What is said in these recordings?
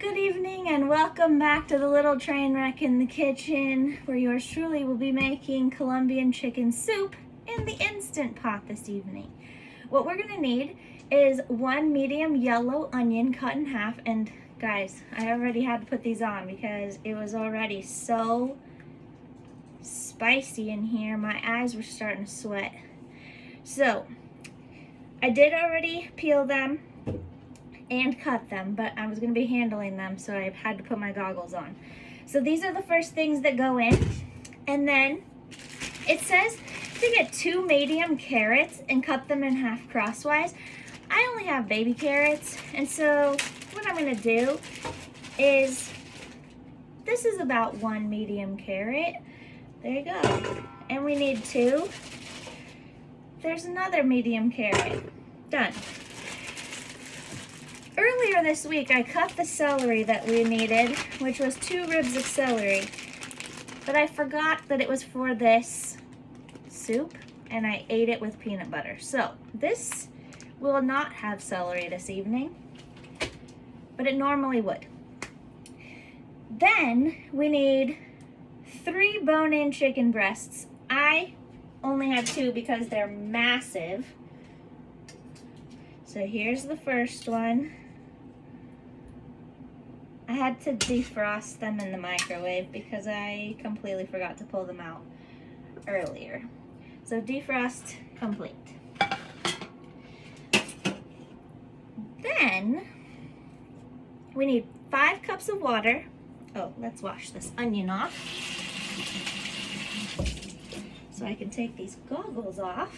Good evening and welcome back to the little train wreck in the kitchen, where yours truly will be making Colombian chicken soup in the Instant Pot this evening. What we're gonna need is one medium yellow onion cut in half, and guys, I already had to put these on because it was already so spicy in here. My eyes were starting to sweat. So I did already peel them and cut them, but I was going to be handling them, so I had to put my goggles on. So these are the first things that go in, and then it says to get 2 medium carrots and cut them in half crosswise. I only have baby carrots, and so what I'm going to do is, this is about 1 medium carrot. There you go. And we need 2. There's another medium carrot. Done. Earlier this week, I cut the celery that we needed, which was 2 ribs of celery, but I forgot that it was for this soup, and I ate it with peanut butter. So this will not have celery this evening, but it normally would. Then we need 3 bone-in chicken breasts. I only have 2 because they're massive. So here's the first one. I had to defrost them in the microwave because I completely forgot to pull them out earlier. So defrost complete. Then we need 5 cups of water. Oh, let's wash this onion off so I can take these goggles off.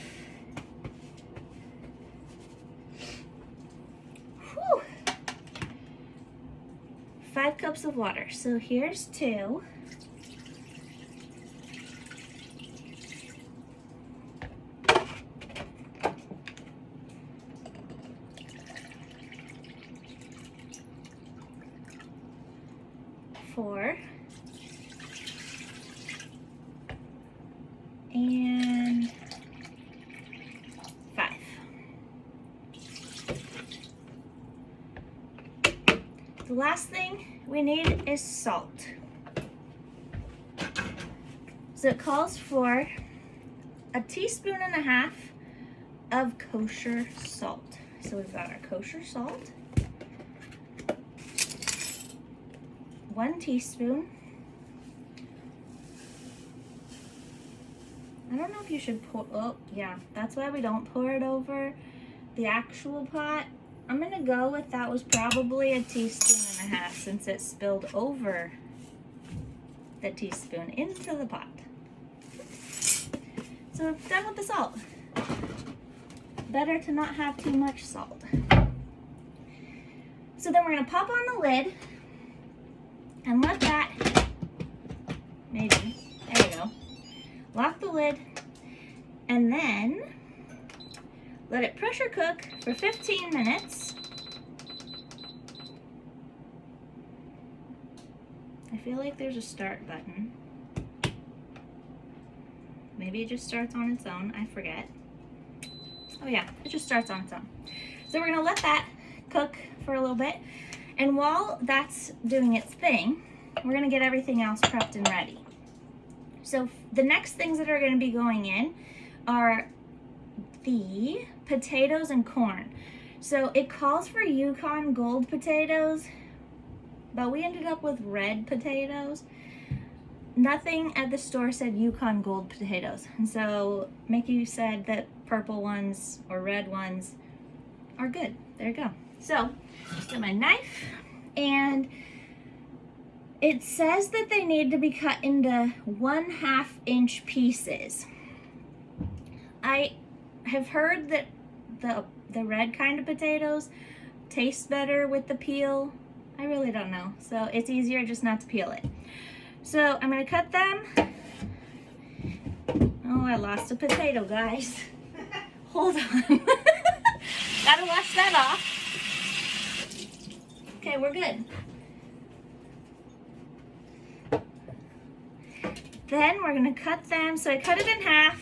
5 cups of water. So here's 2. Four. And 5. The last thing we need is salt. So it calls for 1.5 teaspoons of kosher salt. So we've got our kosher salt, 1 teaspoon. I don't know if you should pour, oh yeah, that's why we don't pour it over the actual pot. I'm gonna go with that was probably 1.5 teaspoons since it spilled over the teaspoon into the pot. So we're done with the salt. Better to not have too much salt. So then we're gonna pop on the lid and let that, maybe, there you go. Lock the lid and then let it pressure cook for 15 minutes. I feel like there's a start button. Maybe it just starts on its own, I forget. Oh yeah, it just starts on its own. So we're gonna let that cook for a little bit. And while that's doing its thing, we're gonna get everything else prepped and ready. So the next things that are gonna be going in are the potatoes and corn. So it calls for Yukon Gold potatoes, but we ended up with red potatoes. Nothing at the store said Yukon Gold potatoes. And so Mickey said that purple ones or red ones are good. There you go. So get my knife, and it says that they need to be cut into 1/2 inch pieces. I have heard that the red kind of potatoes taste better with the peel. I really don't know. So it's easier just not to peel it. So I'm gonna cut them. Oh, I lost a potato, guys. Hold on. Gotta wash that off. Okay, we're good. Then we're gonna cut them. So I cut it in half.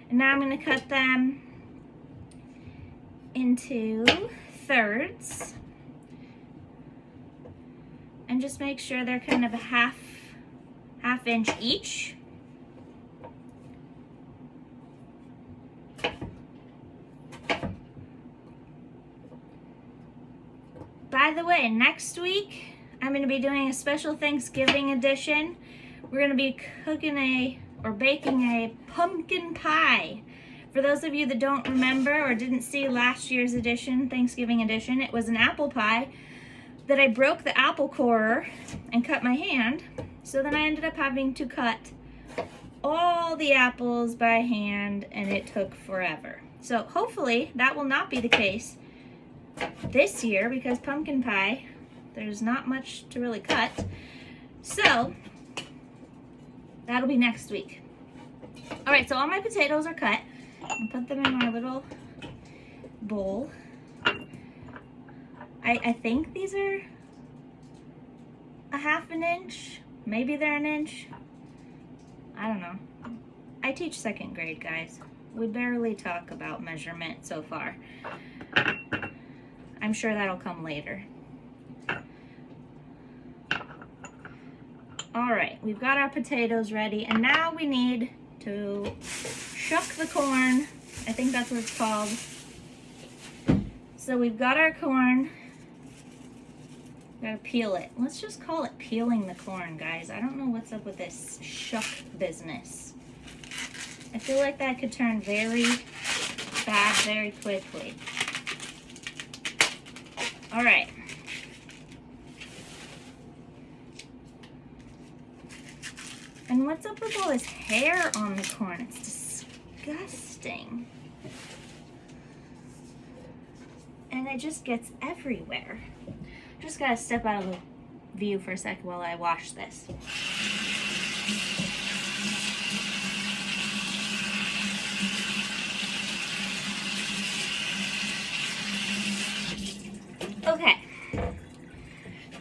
And now I'm gonna cut them into thirds. and just make sure they're kind of a half inch each. By the way, next week I'm going to be doing a special Thanksgiving edition. We're going to be baking a pumpkin pie. For those of you that don't remember or didn't see last year's edition, Thanksgiving edition, it was an apple pie that I broke the apple corer and cut my hand. So then I ended up having to cut all the apples by hand, and it took forever. So hopefully that will not be the case this year, because pumpkin pie, there's not much to really cut. So that'll be next week. All right, so all my potatoes are cut. I'll put them in my little bowl. I think these are a half an inch. Maybe they're an inch. I don't know. I teach 2nd grade, guys. We barely talk about measurement so far. I'm sure that'll come later. All right, we've got our potatoes ready, and now we need to shuck the corn. I think that's what it's called. So we've got our corn. Gotta peel it. Let's just call it peeling the corn, guys. I don't know what's up with this shuck business. I feel like that could turn very bad very quickly. All right. And what's up with all this hair on the corn? It's disgusting. And it just gets everywhere. Just gotta step out of the view for a second while I wash this. Okay.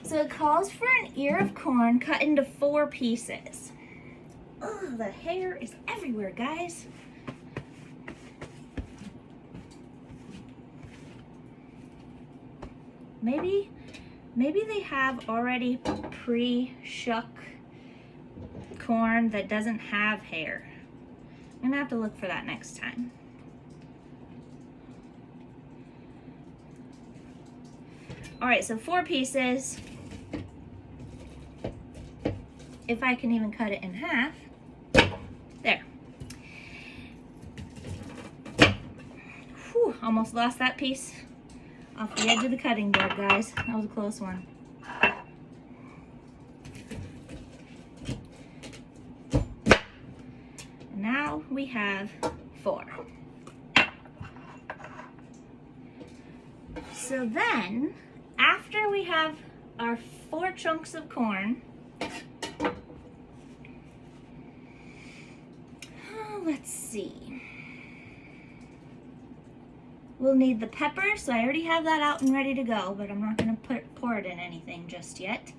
So it calls for an ear of corn cut into 4 pieces. Ugh, the hair is everywhere, guys. Maybe they have already pre-shuck corn that doesn't have hair. I'm gonna have to look for that next time. All right, so 4 pieces. If I can even cut it in half. There. Whew, almost lost that piece off the edge of the cutting board, guys. That was a close one. And now we have 4. So then, after we have our 4 chunks of corn, let's see. We'll need the pepper, so I already have that out and ready to go, but I'm not going to pour it in anything just yet.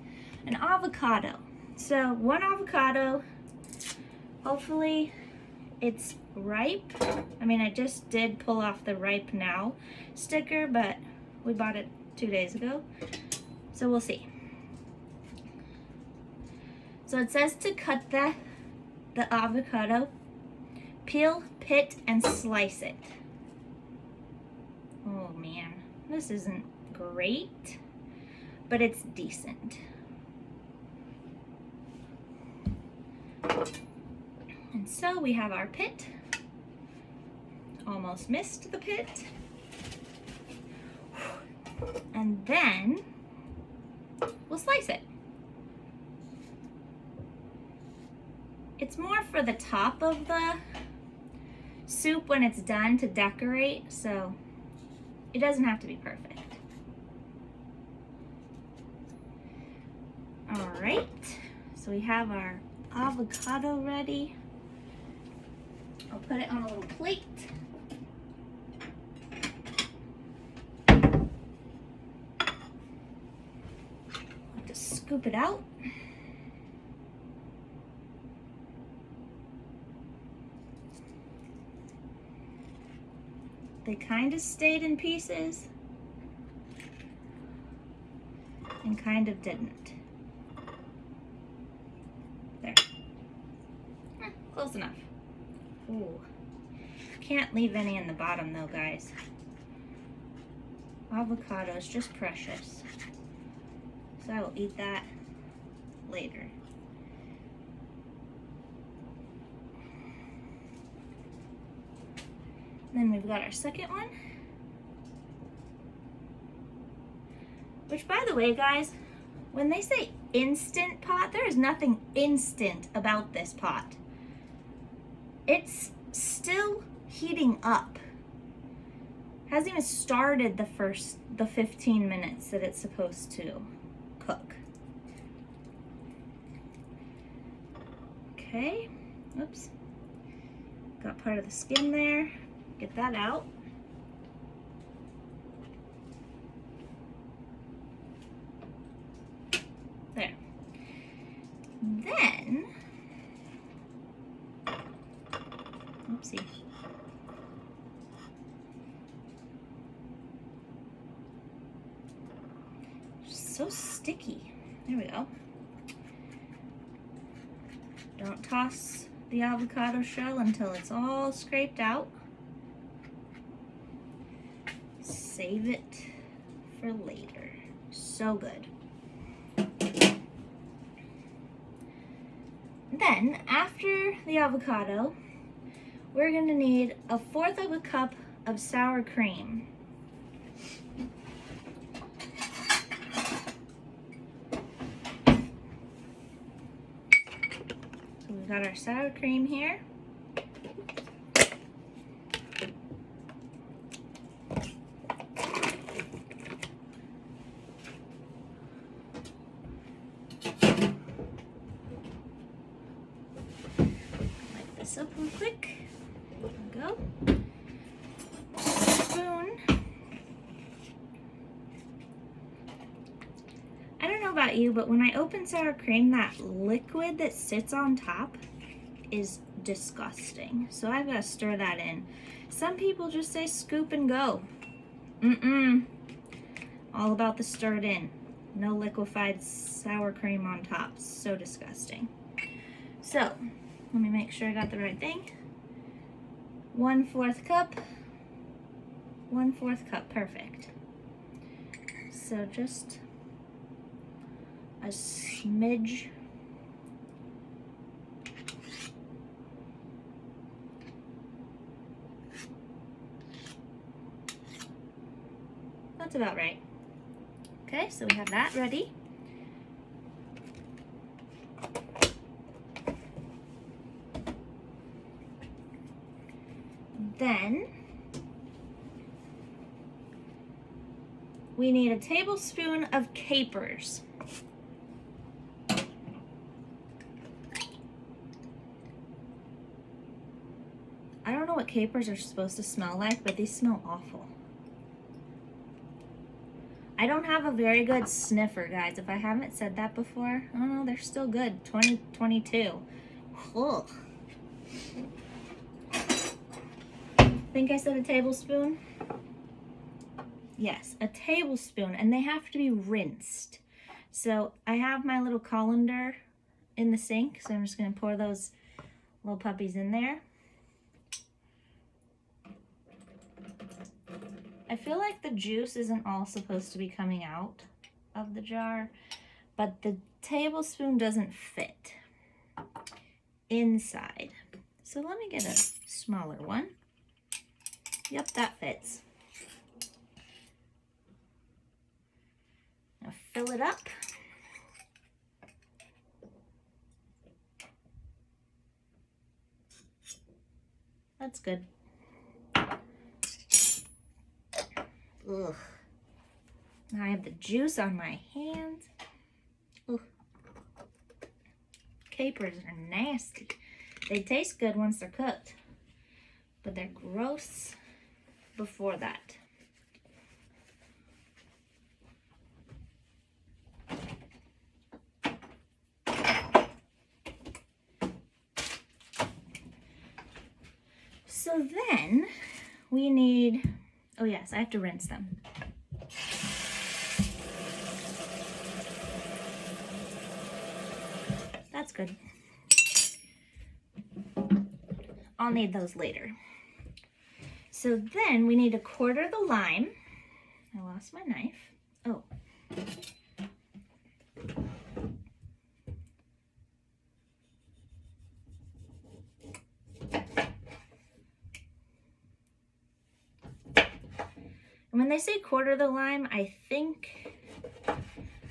An avocado. So 1 avocado, hopefully it's ripe. I mean, I just did pull off the ripe now sticker, but we bought it 2 days ago, so we'll see. So it says to cut the avocado, peel, pit, and slice it. Oh man, this isn't great, but it's decent. And so we have our pit. Almost missed the pit. And then we'll slice it. It's more for the top of the soup when it's done to decorate, so it doesn't have to be perfect. All right, so we have our avocado ready. I'll put it on a little plate. Just scoop it out. They kind of stayed in pieces and kind of didn't. close enough. Ooh. Can't leave any in the bottom though, guys. Avocado is just precious. So I will eat that later. Then we've got our second one. Which, by the way, guys, when they say instant pot, there is nothing instant about this pot. It's still heating up. Hasn't even started the 15 minutes that it's supposed to cook. Okay, oops. Got part of the skin there. Get that out. There. Then, oopsie. So sticky. There we go. Don't toss the avocado shell until it's all scraped out. Save it for later. So good. Then, after the avocado, we're gonna need 1/4 of a cup of sour cream. So we've got our sour cream here. Up real quick. There we go. Spoon. I don't know about you, but when I open sour cream, that liquid that sits on top is disgusting. So I've got to stir that in. Some people just say scoop and go. All about the stirred in. No liquefied sour cream on top. So disgusting. So let me make sure I got the right thing. 1/4 cup. 1/4 cup, perfect. So just a smidge. That's about right. Okay, so we have that ready. Then we need a tablespoon of capers. I don't know what capers are supposed to smell like, but these smell awful. I don't have a very good sniffer, guys. If I haven't said that before, I don't know, they're still good. 2022. Ugh. Think I said a tablespoon? Yes, a tablespoon, and they have to be rinsed. So I have my little colander in the sink, so I'm just gonna pour those little puppies in there. I feel like the juice isn't all supposed to be coming out of the jar, but the tablespoon doesn't fit inside. So let me get a smaller one. Yep, that fits. Now fill it up. That's good. Ugh. Now I have the juice on my hands. Ugh. Capers are nasty. They taste good once they're cooked, but they're gross before that. So then we need, oh yes, I have to rinse them. That's good. I'll need those later. So then we need to quarter the lime. I lost my knife. Oh. And when they say quarter the lime, I think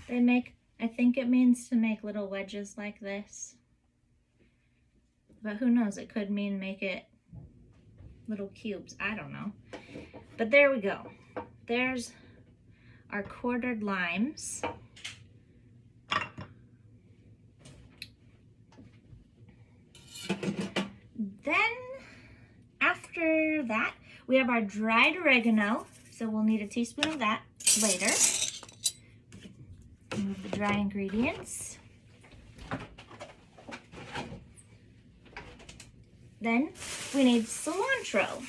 it means to make little wedges like this. But who knows, it could mean make it little cubes. I don't know. But there we go. There's our quartered limes. Then after that, we have our dried oregano. So we'll need a teaspoon of that later. Remove the dry ingredients. Then we need cilantro.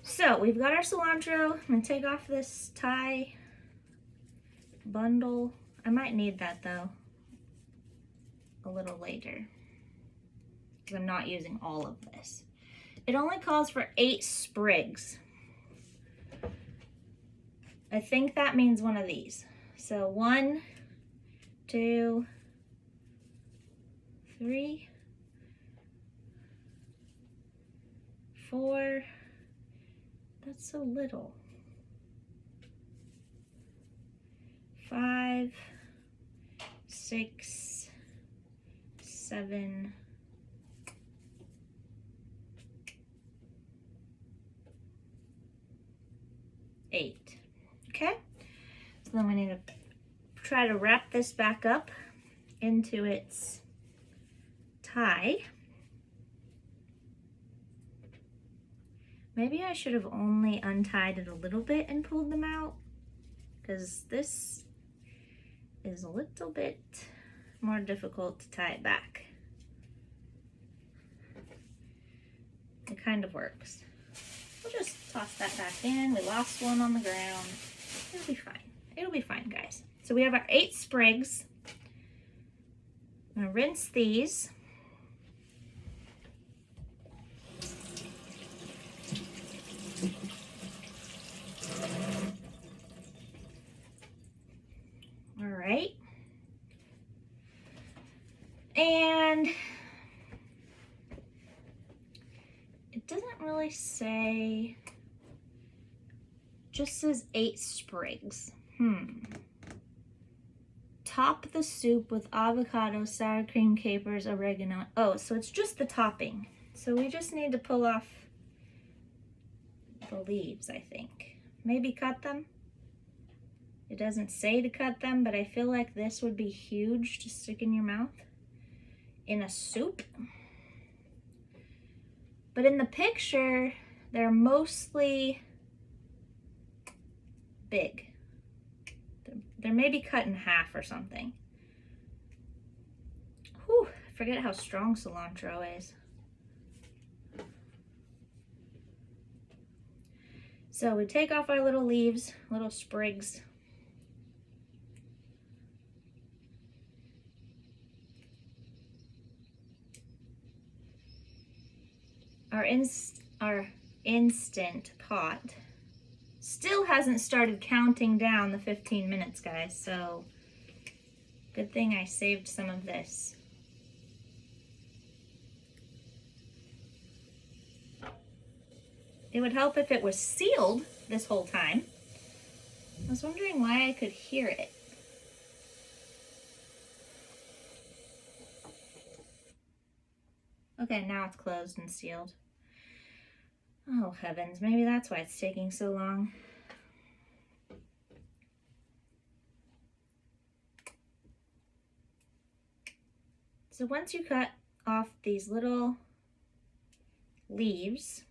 So we've got our cilantro. I'm gonna take off this tie bundle. I might need that though a little later because I'm not using all of this. It only calls for 8 sprigs. I think that means one of these. So 1, 2, 3, 4. That's so little. 5, 6, 7, 8. Okay, so then we need to try to wrap this back up into its tie. Maybe I should have only untied it a little bit and pulled them out, because this is a little bit more difficult to tie it back. It kind of works. We'll just toss that back in. We lost one on the ground. It'll be fine. It'll be fine, guys. So we have our 8 sprigs. I'm gonna rinse these. All right. And it doesn't really say, just says 8 sprigs. Top the soup with avocado, sour cream, capers, oregano. Oh, so it's just the topping. So we just need to pull off the leaves, I think. Maybe cut them. It doesn't say to cut them, but I feel like this would be huge to stick in your mouth in a soup. But in the picture, they're mostly big. They're maybe cut in half or something. Whew, I forget how strong cilantro is. So we take off our little leaves, little sprigs. Our instant pot still hasn't started counting down the 15 minutes, guys, so good thing I saved some of this. It would help if it was sealed this whole time. I was wondering why I could hear it. Okay, now it's closed and sealed. Oh heavens, maybe that's why it's taking so long. So once you cut off these little leaves,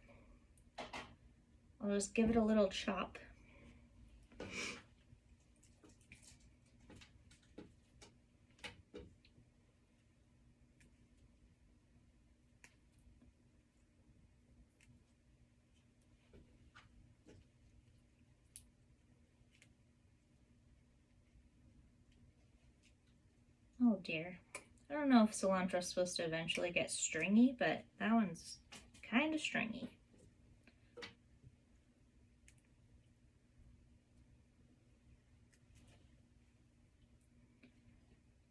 I'll just give it a little chop. Oh dear. I don't know if cilantro's supposed to eventually get stringy, but that one's kind of stringy.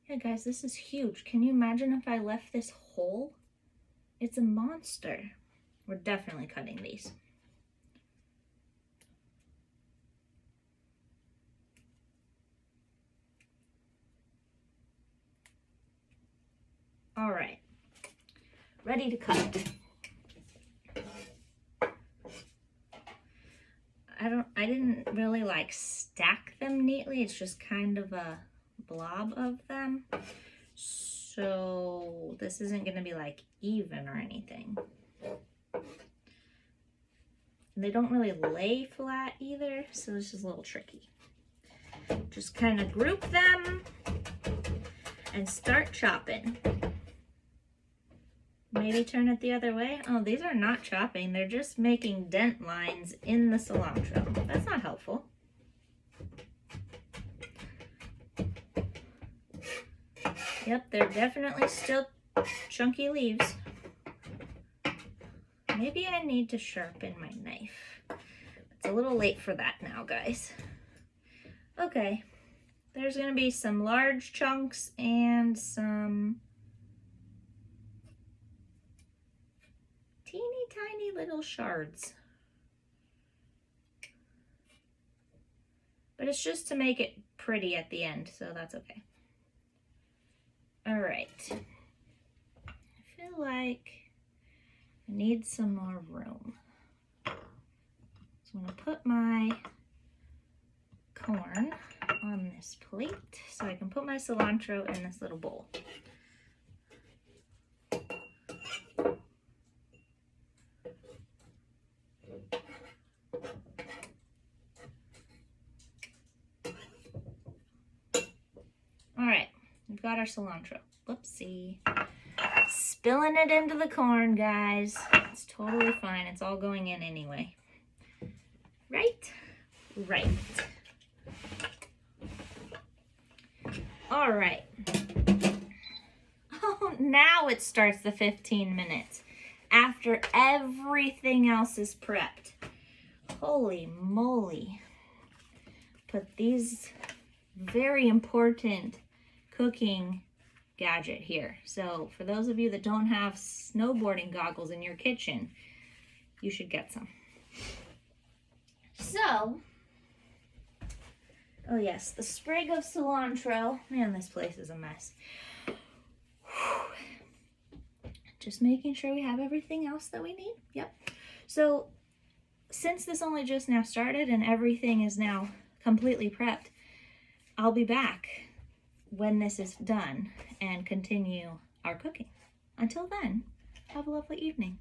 Yeah, guys, this is huge. Can you imagine if I left this whole? It's a monster. We're definitely cutting these. All right, ready to cut. I didn't really like stack them neatly. It's just kind of a blob of them. So this isn't gonna be like even or anything. They don't really lay flat either, so this is a little tricky. Just kind of group them and start chopping. Maybe turn it the other way. Oh, these are not chopping. They're just making dent lines in the cilantro. That's not helpful. Yep, they're definitely still chunky leaves. Maybe I need to sharpen my knife. It's a little late for that now, guys. Okay, there's gonna be some large chunks and some teeny tiny little shards. But it's just to make it pretty at the end, so that's okay. All right, I feel like I need some more room. So I'm gonna put my corn on this plate so I can put my cilantro in this little bowl. All right, we've got our cilantro. Whoopsie. Spilling it into the corn, guys. It's totally fine. It's all going in anyway. Right? Right. All right. Oh, now it starts the 15 minutes after everything else is prepped. Holy moly. Put these very important cooking gadget here. So for those of you that don't have snowboarding goggles in your kitchen, you should get some. So, oh yes, the sprig of cilantro. Man, this place is a mess. Just making sure we have everything else that we need. Yep. So since this only just now started and everything is now completely prepped, I'll be back when this is done and continue our cooking. Until then, have a lovely evening.